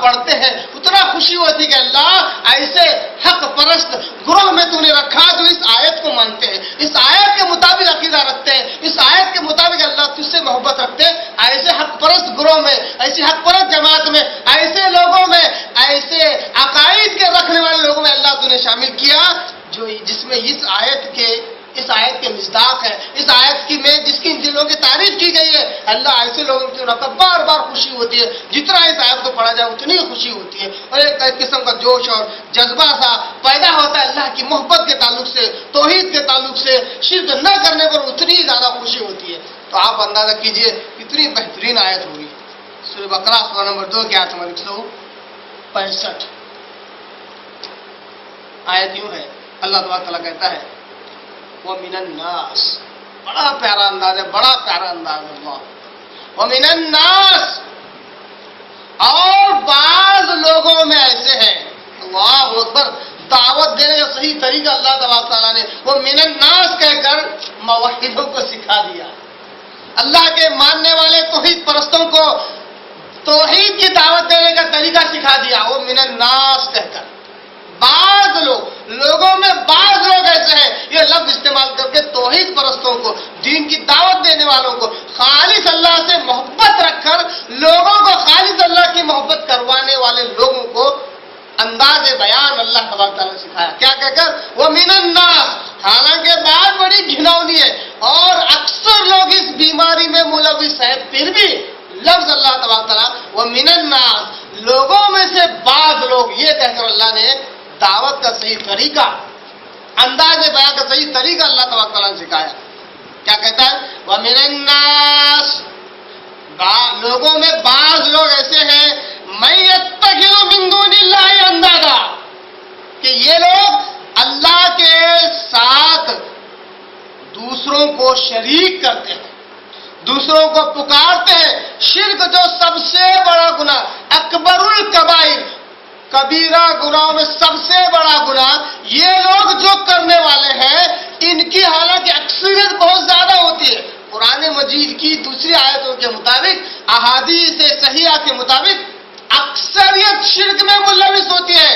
پڑھتے ہیں اتنا خوشی ہوتی کہ اللہ ایسے حق پرست گروہ میں تو نے رکھا جو اس آیت کو مانتے ہیں، اس آیت کے مطابق عقیدہ رکھتے ہیں، اس آیت کے مطابق اللہ تجھ سے محبت رکھتے ہیں، ایسے حق پرست گروہ میں، ایسی حق پرست جماعت میں، ایسے لوگوں میں، ایسے عقائد کے رکھنے والے لوگوں میں اللہ تو نے شامل کیا جو جس میں اس آیت کے مصداق ہے، اس آیت کی میں جس کی ان دلوں کی تعریف کی گئی ہے، اللہ ایسے لوگوں کی بار بار خوشی ہوتی ہے، جتنا اس آیت کو پڑھا جائے اتنی خوشی ہوتی ہے، اور ایک قسم کا جوش اور جذبہ سا پیدا ہوتا ہے اللہ کی محبت کے تعلق سے، توحید کے تعلق سے، شرک نہ کرنے پر اتنی زیادہ خوشی ہوتی ہے۔ تو آپ اندازہ کیجئے کتنی بہترین آیت ہوگی۔ سورہ بقرہ سورہ نمبر 2 کی آیت نمبر 165 آیت یوں ہے، اللہ تبارک تعالیٰ کہتا ہے وَمِنَ النَّاسِ، بڑا پیارا انداز ہے، بڑا پیارا انداز ہے اللہ، وَمِنَ النَّاسِ، اور بعض لوگوں میں ایسے ہیں، اللہ اکبر، دعوت دینے کا صحیح طریقہ اللہ تبارک تعالیٰ نے وہ مِنَ النَّاسِ کہہ کر موحدوں کو سکھا دیا، اللہ کے ماننے والے توحید پرستوں کو توحید کی دعوت دینے کا طریقہ سکھا دیا، وہ مِنَ النَّاسِ کہہ کر۔ بعض لوگوں میں بعض لوگ ایسے ہیں، یہ لفظ استعمال کر کے توحید پرستوں کو، دین کی دعوت دینے والوں کو، خالص اللہ سے محبت رکھ کر لوگوں کو خالص اللہ کی محبت کروانے والے لوگوں کو انداز بیان اللہ تبارک تعالیٰ نے سکھایا، کیا کہہ کر وہ مِنَ النَّاسِ، حالانکہ بات بڑی گھناؤنی ہے اور اکثر لوگ اس بیماری میں ملوث ہیں، پھر بھی لفظ اللہ تبارک تعالیٰ وہ مِنَ النَّاسِ، لوگوں میں سے بعض لوگ، یہ کہہ کر اللہ نے دعوت کا صحیح طریقہ، انداز بیان کا صحیح طریقہ اللہ تبارک تعالیٰ نے سکھایا، کیا کہتا ہے وَمِنَ النَّاسِ، لوگوں میں بعض لوگ ایسے ہیں مَن يَتَّخِذُ مِن دُونِ اللَّهِ اندادا، کہ یہ لوگ اللہ کے ساتھ دوسروں کو شریک کرتے ہیں، دوسروں کو پکارتے ہیں، شرک جو سب سے بڑا گناہ، اکبر الکبائر، کبیرہ گناہوں میں سب سے بڑا گناہ، یہ لوگ جو کرنے والے ہیں ان کی حالانکہ اکثریت بہت زیادہ ہوتی ہے، قرآن مجید کی دوسری آیتوں کے مطابق، احادیث صحیحہ کے مطابق اکثریت شرک میں ملوث ہوتی ہے،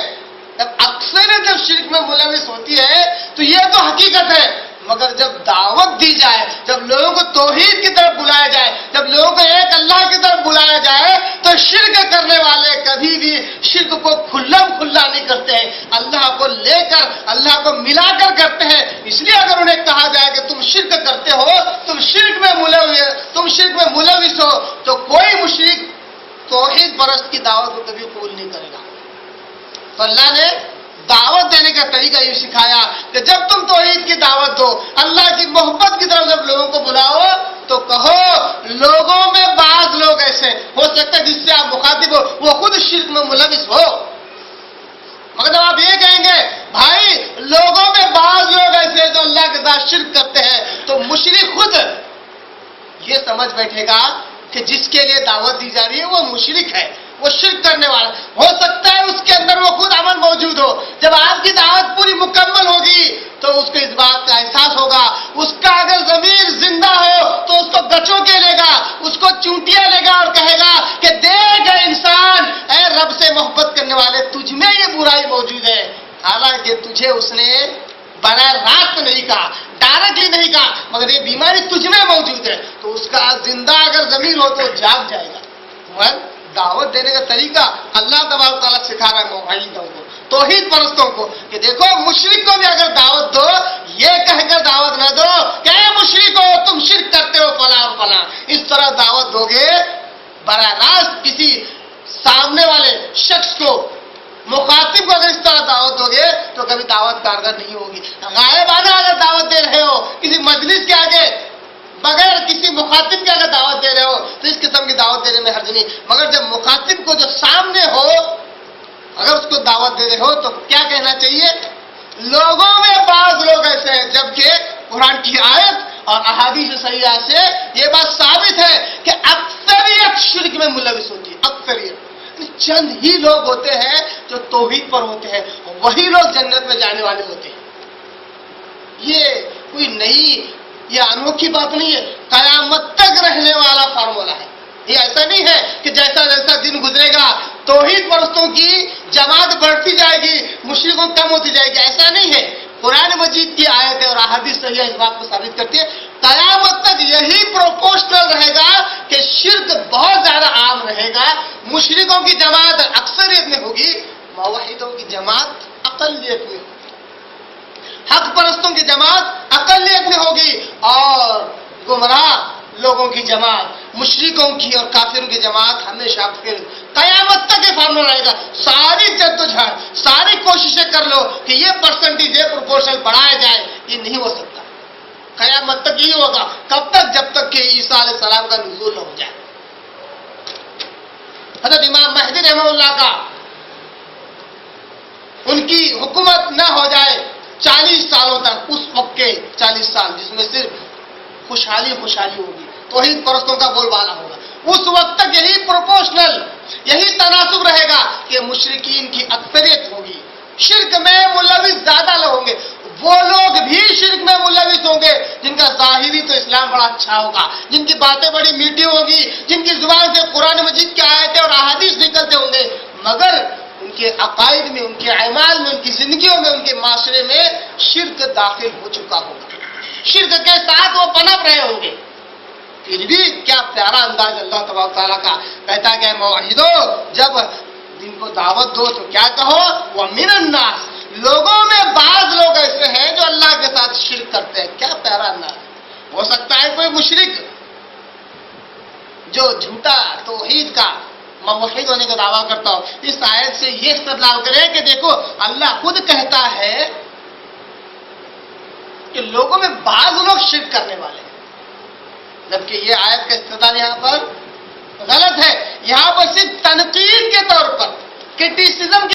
اکثریت جب شرک میں ملوث ہوتی ہے تو یہ تو حقیقت ہے، مگر جب دعوت دی جائے، جب لوگوں کو توحید کی طرف بلایا جائے، جب لوگوں کو ایک اللہ کی طرف بلایا جائے تو شرک کرنے والے کبھی بھی شرک کو کھلم کھلا نہیں کرتے ہیں، اللہ کو لے کر، اللہ کو ملا کر کرتے ہیں، اس لیے اگر انہیں کہا جائے کہ تم شرک کرتے ہو، تم شرک میں ملوث ہو، تو کوئی مشرک توحید پرست کی دعوت کو کبھی قبول نہیں کرے گا۔ تو اللہ نے دعوت دینے کا طریقہ یہ سکھایا کہ جب تم توحید کی دعوت دو، اللہ کی محبت کی طرف جب لوگوں کو بلاؤ تو کہو لوگوں میں بعض لوگ ایسے ہو سکتا ہے جس سے آپ مخاطب ہو وہ خود شرک میں ملوث ہو، مگر جب آپ یہ کہیں گے بھائی لوگوں میں بعض لوگ ایسے جو اللہ کے ساتھ شرک کرتے ہیں، تو مشرک خود یہ سمجھ بیٹھے گا کہ جس کے لیے دعوت دی جا رہی ہے وہ مشرک ہے، وہ شرک کرنے والا، ہو سکتا ہے اس کے اندر وہ خود عمل موجود ہو، جب آپ کی دعوت پوری مکمل ہوگی تو اس کو اس بات کا احساس ہوگا، اس کا اگر ضمیر زندہ ہو تو اس کو گچوں کے لے گا، اس کو چونٹیاں لے گا اور کہے گا کہ دیکھ انسان، اے رب سے محبت کرنے والے تجھ میں یہ برائی موجود ہے، حالانکہ تجھے اس نے براہ راست نہیں کہا، ڈائریکٹلی نہیں کہا، مگر یہ بیماری تجھ میں موجود ہے، تو اس کا زندہ اگر ضمیر ہو تو جاگ جائے گا۔ دعوت دینے کا طریقہ اللہ تبارک تعالیٰ سکھا رہا ہے موحدوں کو، توحید پرستوں کو، کہ دیکھو مشرک کو بھی اگر دعوت دو، یہ کہہ کر دعوت نہ دو کہ اے مشرک ہو تم شرک کرتے ہو فلاں اور فلاں، اس طرح دعوت دو گے براہ راست کسی سامنے والے شخص کو، مخاطب کو اگر اس طرح دعوت دو گے تو کبھی دعوت کارگر نہیں ہوگی۔ غائبانہ اگر دعوت دے رہے ہو کسی مجلس کے آگے، بغیر کسی مخاطب کے اگر دعوت دے رہے ہو تو اس قسم کی دعوت دینے میں حرج نہیں، مگر جب مخاطب کو جو سامنے ہو اگر اس کو دعوت دے رہے ہو تو کیا کہنا چاہیے؟ لوگوں میں بعض لوگ ایسے ہیں، جبکہ قرآن کی آیت اور احادیث صحیحہ سے یہ بات ثابت ہے کہ اکثریت شرک میں ملوث ہوتی ہے، اکثریت، چند ہی لوگ ہوتے ہیں جو توحید پر ہوتے ہیں، وہی لوگ جنت میں جانے والے ہوتے ہیں۔ یہ کوئی نئی، یہ انوکھی بات نہیں ہے، قیامت تک رہنے والا فارمولہ ہے، یہ ایسا نہیں ہے کہ جیسا جیسا دن گزرے گا توحید پرستوں کی جماعت بڑھتی جائے گی، مشرکوں کم ہوتی جائے گی، ایسا نہیں ہے۔ قرآن مجید کی آیتیں اور احادیث صحیح اس بات کو ثابت کرتی ہے، قیامت تک یہی پروپورشنل رہے گا کہ شرک بہت زیادہ عام رہے گا، مشرکوں کی جماعت اکثریت میں ہوگی، موحدوں کی جماعت اقلیت میں ہوگی، حق پرستوں کی جماعت اقلیت میں ہوگی، اور گمراہ لوگوں کی جماعت، مشرکوں کی اور کافروں کی جماعت ہمیشہ پھر قیامت تک یہ فارمولا رہے گا۔ ساری جدوجہد، ساری کوششیں کر لو کہ یہ پرسنٹیج، یہ پروپورشن بڑھایا جائے، یہ نہیں ہو سکتا۔ قیامت تک یہی ہوگا، کب تک؟ جب تک کہ عیسیٰ علیہ السلام کا نزول نہ ہو جائے۔ حضرت امام مہدی رحمہ اللہ کا ان کی حکومت نہ ہو جائے 40 سالوں تک، اس وقت کے 40 سال جس میں صرف خوشحالی ہوگی، توحید پرستوں کا بول بالا ہوگا، اس وقت تک یہی پروپورشنل، یہی تناسب رہے گا کہ مشرکین کی اکثریت ہوگی، شرک میں ملوث زیادہ لوگ ہوں گے، وہ لوگ بھی شرک میں ملوث ہوں گے جن کا ظاہری تو اسلام بڑا اچھا ہوگا، جن کی باتیں بڑی میٹھی ہوگی، جن کی زبان سے قرآن مجید کی آیتیں اور احادیث نکلتے ہوں گے، مگر ان کے عقائد میں، ان کے اعمال میں، ان کی زندگیوں میں، ان کے معاشرے میں شرک داخل ہو چکا ہوگا، شرک کے ساتھ وہ پنپ رہے ہوں گے۔ پھر بھی کیا پیارا انداز اللہ تبارک تعالیٰ کا، کہتا کہ موحدو جب دن کو دعوت دو تو کیا کہو؟ وَمِنَ النَّاسِ، لوگوں میں بعض لوگ ایسے ہیں جو اللہ کے ساتھ شرک کرتے ہیں۔ کیا پیارا انداز! ہو سکتا ہے کوئی مشرک جو جھوٹا توحید کا موحد ہونے کا دعویٰ کرتا ہو، اس آیت سے یہ استدلال کرے کہ دیکھو اللہ خود کہتا ہے کہ لوگوں میں بعض لوگ شرک کرنے والے ہیں، جبکہ یہ آیت کا استدلال یہاں پر غلط ہے۔ یہاں پر صرف تنقید کے طور پر، کرٹیسزم